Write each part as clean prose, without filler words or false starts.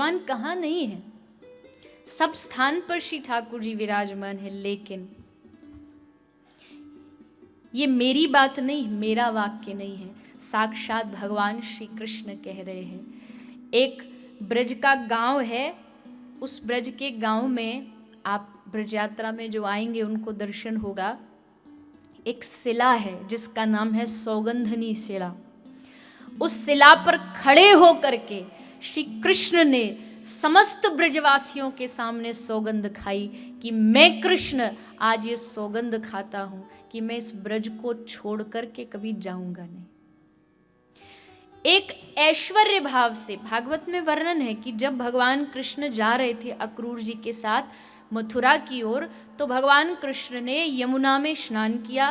भगवान कहाँ नहीं है? सब स्थान पर श्री ठाकुर जी विराजमान है। लेकिन ये मेरी बात नहीं, मेरा वाक्य नहीं है, साक्षात भगवान श्री कृष्ण कह रहे हैं। एक ब्रज का गांव है, उस ब्रज के गांव में आप ब्रज यात्रा में जो आएंगे उनको दर्शन होगा। एक शिला है जिसका नाम है सौगंधनी शिला। उस शिला पर खड़े होकर के श्री कृष्ण ने समस्त ब्रजवासियों के सामने सौगंध खाई कि मैं कृष्ण आज ये सौगंध खाता हूं कि मैं इस ब्रज को छोड़ करके कभी जाऊंगा नहीं। एक ऐश्वर्य भाव से भागवत में वर्णन है कि जब भगवान कृष्ण जा रहे थे अक्रूर जी के साथ मथुरा की ओर, तो भगवान कृष्ण ने यमुना में स्नान किया,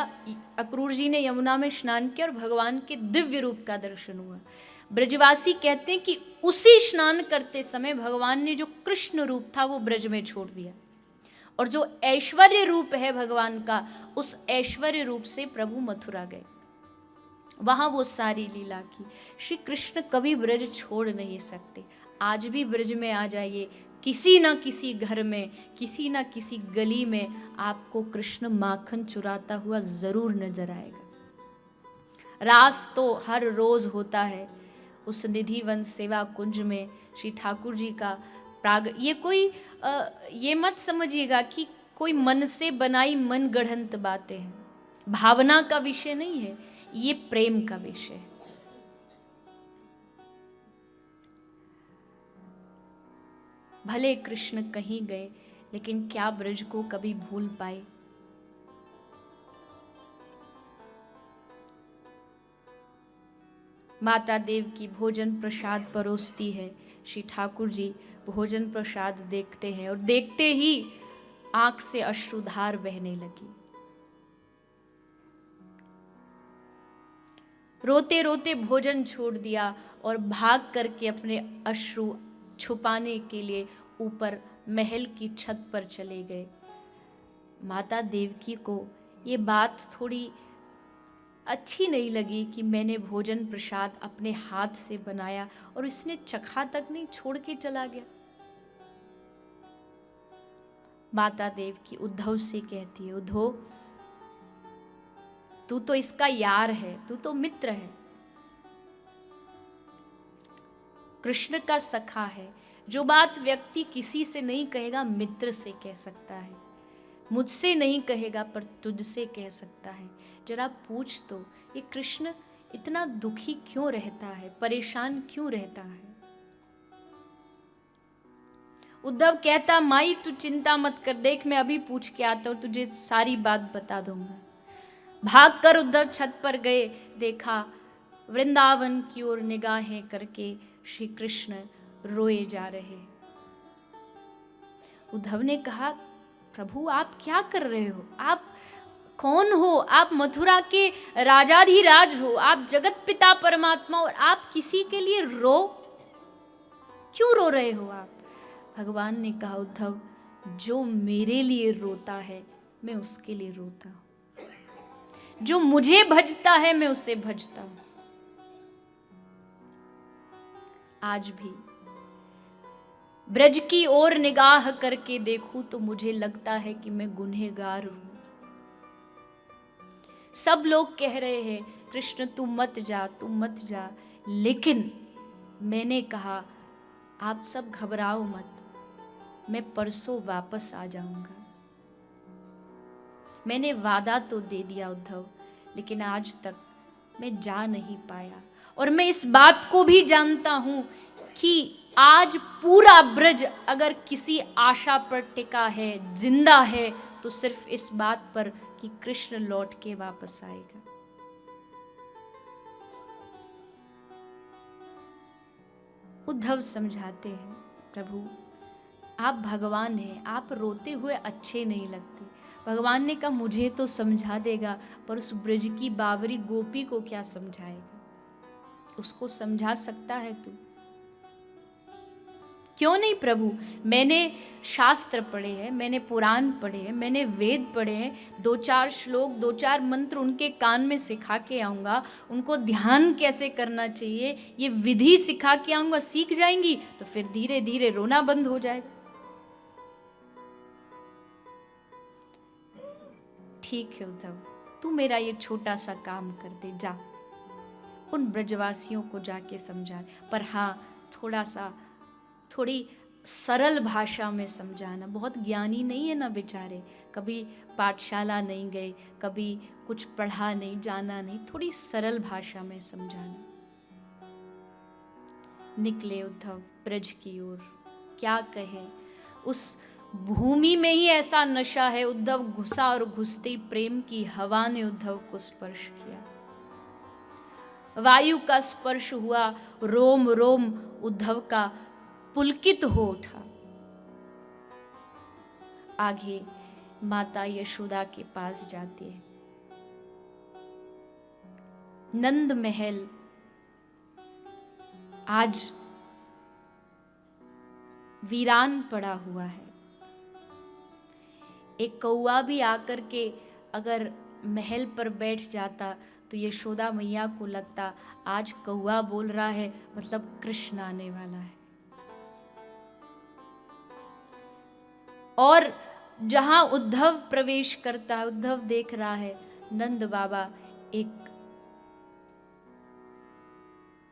अक्रूर जी ने यमुना में स्नान किया और भगवान के दिव्य रूप का दर्शन हुआ। ब्रजवासी कहते हैं कि उसी स्नान करते समय भगवान ने जो कृष्ण रूप था वो ब्रज में छोड़ दिया, और जो ऐश्वर्य रूप है भगवान का, उस ऐश्वर्य रूप से प्रभु मथुरा गए, वहां वो सारी लीला की। श्री कृष्ण कभी ब्रज छोड़ नहीं सकते। आज भी ब्रज में आ जाइए, किसी ना किसी घर में, किसी ना किसी गली में आपको कृष्ण माखन चुराता हुआ जरूर नजर आएगा। रास तो हर रोज होता है उस निधिवन सेवा कुंज में श्री ठाकुर जी का प्राग। ये कोई ये मत समझिएगा कि कोई मन से बनाई मन गढ़ंत बातें हैं, भावना का विषय नहीं है, ये प्रेम का विषय है। भले कृष्ण कहीं गए, लेकिन क्या ब्रज को कभी भूल पाए? माता देव की भोजन प्रसाद परोसती है, श्री ठाकुर जी भोजन प्रसाद देखते हैं और देखते ही आंख से अश्रुधार बहने लगी। रोते रोते भोजन छोड़ दिया और भाग करके अपने अश्रु छुपाने के लिए ऊपर महल की छत पर चले गए। माता देवकी को ये बात थोड़ी अच्छी नहीं लगी कि मैंने भोजन प्रसाद अपने हाथ से बनाया और इसने चखा तक नहीं, छोड़ के चला गया। माता देवकी उद्धव से कहती है, उद्धव तू तो इसका यार है, तू तो मित्र है, कृष्ण का सखा है। जो बात व्यक्ति किसी से नहीं कहेगा मित्र से कह सकता है, मुझसे नहीं कहेगा पर तुझसे कह सकता है। जरा पूछ तो ये कृष्ण इतना दुखी क्यों रहता है, परेशान क्यों रहता है? उद्धव कहता, माई तू चिंता मत कर, देख मैं अभी पूछ के आता हूं, तुझे सारी बात बता दूंगा। भागकर उद्धव छत पर गए, देखा वृंदावन की ओर निगाहें करके श्री कृष्ण रोए जा रहे। उद्धव ने कहा, प्रभु आप क्या कर रहे हो? आप कौन हो? आप मथुरा के राजाधिराज हो, आप जगत पिता परमात्मा, और आप किसी के लिए क्यों रो रहे हो आप? भगवान ने कहा, उद्धव जो मेरे लिए रोता है मैं उसके लिए रोता हूं, जो मुझे भजता है मैं उसे भजता हूं। आज भी ब्रज की ओर निगाह करके देखूं तो मुझे लगता है कि मैं गुनहगार हूं। सब लोग कह रहे हैं कृष्ण तू मत जा, तू मत जा, लेकिन मैंने कहा आप सब घबराओ मत, मैं परसों वापस आ जाऊंगा। मैंने वादा तो दे दिया उद्धव, लेकिन आज तक मैं जा नहीं पाया। और मैं इस बात को भी जानता हूं कि आज पूरा ब्रज अगर किसी आशा पर टिका है, जिंदा है, तो सिर्फ इस बात पर कि कृष्ण लौट के वापस आएगा। उद्धव समझाते हैं, प्रभु आप भगवान हैं, आप रोते हुए अच्छे नहीं लगते। भगवान ने कहा मुझे तो समझा देगा, पर उस ब्रज की बावरी गोपी को क्या समझाएगा? उसको समझा सकता है तू? क्यों नहीं प्रभु, मैंने शास्त्र पढ़े हैं, मैंने पुराण पढ़े हैं, मैंने वेद पढ़े हैं, 2-4 श्लोक 2-4 मंत्र उनके कान में सिखा के आऊँगा, उनको ध्यान कैसे करना चाहिए ये विधि सिखा के आऊँगा, सीख जाएंगी तो फिर धीरे धीरे रोना बंद हो जाएगा। ठीक है उद्धव, तू मेरा ये छोटा सा काम कर दे, जा उन ब्रजवासियों को जाके समझा, पर हाँ थोड़ी सरल भाषा में समझाना। बहुत ज्ञानी नहीं है ना बेचारे, कभी पाठशाला नहीं गए, कभी कुछ पढ़ा नहीं, जाना नहीं, थोड़ी सरल भाषा में समझाना। निकले उद्धव ब्रज की ओर, क्या कहे, उस भूमि में ही ऐसा नशा है। उद्धव घुसा और घुसते ही प्रेम की हवा ने उद्धव को स्पर्श किया, वायु का स्पर्श हुआ, रोम रोम उद्धव का पुलकित हो उठा। आगे माता यशोदा के पास जाती है। नंद महल आज वीरान पड़ा हुआ है। एक कौआ भी आकर के अगर महल पर बैठ जाता तो यशोदा मैया को लगता आज कौआ बोल रहा है, मतलब कृष्ण आने वाला है। और जहां उद्धव प्रवेश करता है, उद्धव देख रहा है नंद बाबा एक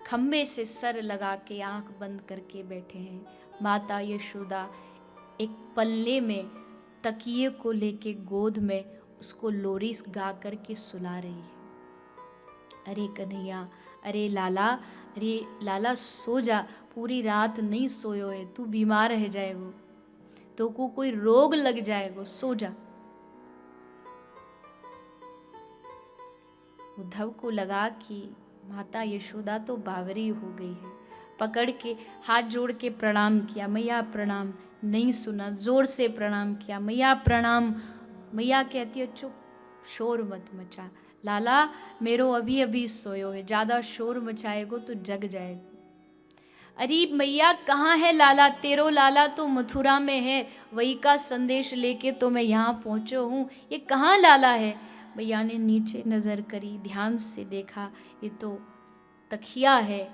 खम्बे से सर लगा के आंख बंद करके बैठे हैं। माता यशोदा एक पल्ले में तकिए को लेके गोद में उसको लोरी गा कर के सुला रही है। अरे कन्हैया, अरे लाला सो जा, पूरी रात नहीं सोयो है, तू बीमार रह जाएगो, तो को कोई रोग लग जाएगो, सो जा। उद्धव को लगा कि माता यशोदा तो बावरी हो गई है। पकड़ के हाथ जोड़ के प्रणाम किया, मैया प्रणाम। नहीं सुना, जोर से प्रणाम किया, मैया प्रणाम। मैया कहती है चुप, शोर मत मचा, लाला मेरो अभी अभी सोयो है, ज्यादा शोर मचाएगो तो जग जाएगो। अरे मैया कहाँ है लाला, तेरो लाला तो मथुरा में है, वही का संदेश लेके तो मैं यहाँ पहुँचो हूँ, ये कहाँ लाला है। मैया ने नीचे नजर करी, ध्यान से देखा, ये तो तकिया है।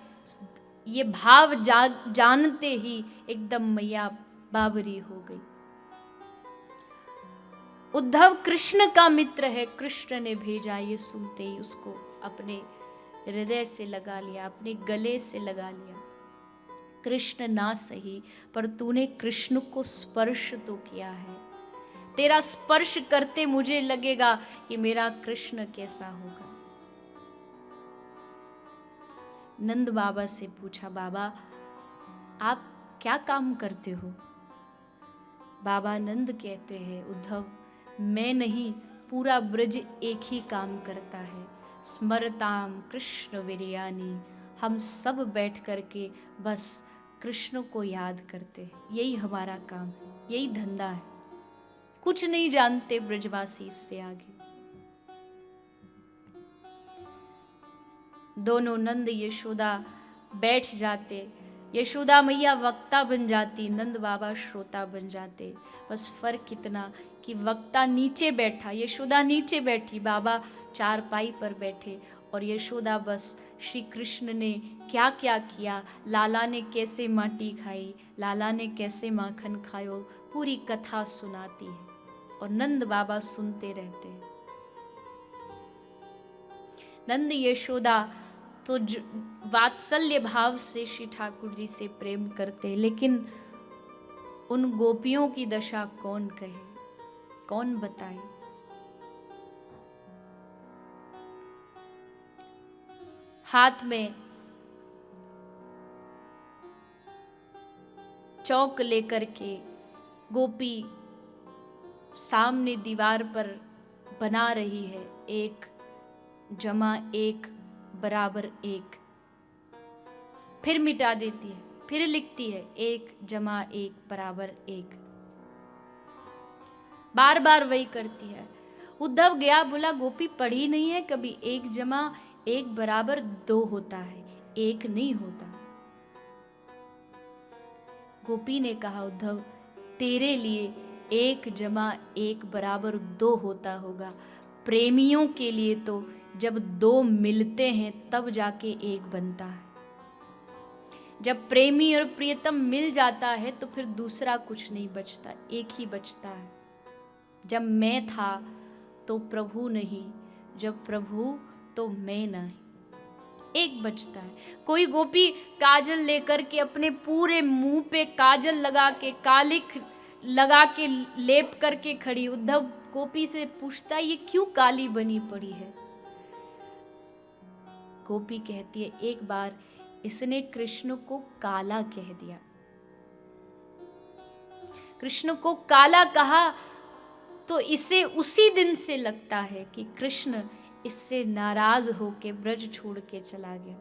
ये भाव जानते ही एकदम मैया बाबरी हो गई। उद्धव कृष्ण का मित्र है, कृष्ण ने भेजा, ये सुनते ही उसको अपने हृदय से लगा लिया, अपने गले से लगा लिया। कृष्ण ना सही, पर तूने कृष्ण को स्पर्श तो किया है, तेरा स्पर्श करते मुझे लगेगा कि मेरा कृष्ण कैसा होगा। नंद बाबा से पूछा, बाबा आप क्या काम करते हो। बाबा नंद कहते हैं, उद्धव मैं नहीं, पूरा ब्रज एक ही काम करता है। स्मरताम कृष्ण वीर्यानि, हम सब बैठ करके बस कृष्ण को याद करते हैं, यही हमारा काम है, यही धंधा है, कुछ नहीं जानते ब्रजवासी इससे आगे। दोनों नंद यशोदा बैठ जाते, यशोदा मैया वक्ता बन जाती, नंद बाबा श्रोता बन जाते। बस फर्क इतना कि वक्ता नीचे बैठा, यशोदा नीचे बैठी, बाबा चारपाई पर बैठे, और यशोदा बस श्री कृष्ण ने क्या क्या किया, लाला ने कैसे माटी खाई, लाला ने कैसे माखन खायो, पूरी कथा सुनाती है और नंद बाबा सुनते रहते हैं। नंद यशोदा तो वात्सल्य भाव से श्री ठाकुर जी से प्रेम करते, लेकिन उन गोपियों की दशा कौन कहे, कौन बताए। हाथ में चौक लेकर के गोपी सामने दीवार पर बना रही है, 1+1 = 1, फिर मिटा देती है, फिर लिखती है 1+1 = 1, बार बार वही करती है। उद्धव गया, बोला गोपी पढ़ी नहीं है कभी 1+1 = 2 होता है, 1 नहीं होता। गोपी ने कहा, उद्धव तेरे लिए 1 + 1 = 2 होता होगा, प्रेमियों के लिए तो जब 2 मिलते हैं तब जाके 1 बनता है। जब प्रेमी और प्रियतम मिल जाता है तो फिर दूसरा कुछ नहीं बचता, एक ही बचता है। जब मैं था तो प्रभु नहीं, जब प्रभु तो मैं नहीं, एक बचता है। कोई गोपी काजल लेकर के अपने पूरे मुंह पे काजल लगा के, कालिख लगा के, लेप करके खड़ी। उद्धव गोपी से पूछता है, ये क्यों काली बनी पड़ी है? गोपी कहती है, एक बार इसने कृष्ण को काला कह दिया। कृष्ण को काला कहा तो इसे उसी दिन से लगता है कि कृष्ण इससे नाराज होके ब्रज छोड़ के चला गया।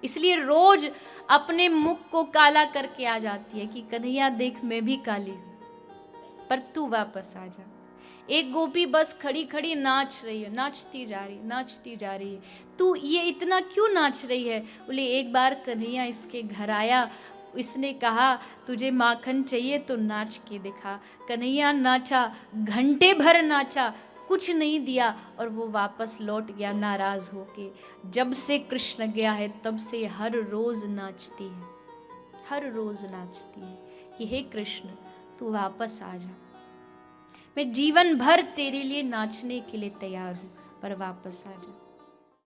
इसलिए रोज अपने मुख को काला करके आ जाती है कि कन्हैया देख, मैं भी काली हूं, पर तू वापस आ जा। एक गोपी बस खड़ी खड़ी नाच रही है, नाचती जा रही है। तू ये इतना क्यों नाच रही है? बोले, एक बार कन्हैया इसके घर आया, इसने कहा तुझे माखन चाहिए तो नाच के दिखा। कन्हैया नाचा, घंटे भर नाचा, कुछ नहीं दिया और वो वापस लौट गया नाराज होके। जब से कृष्ण गया है तब से हर रोज नाचती है, हर रोज नाचती है कि हे कृष्ण तू वापस आ जा, मैं जीवन भर तेरे लिए नाचने के लिए तैयार हूं, पर वापस आ जा।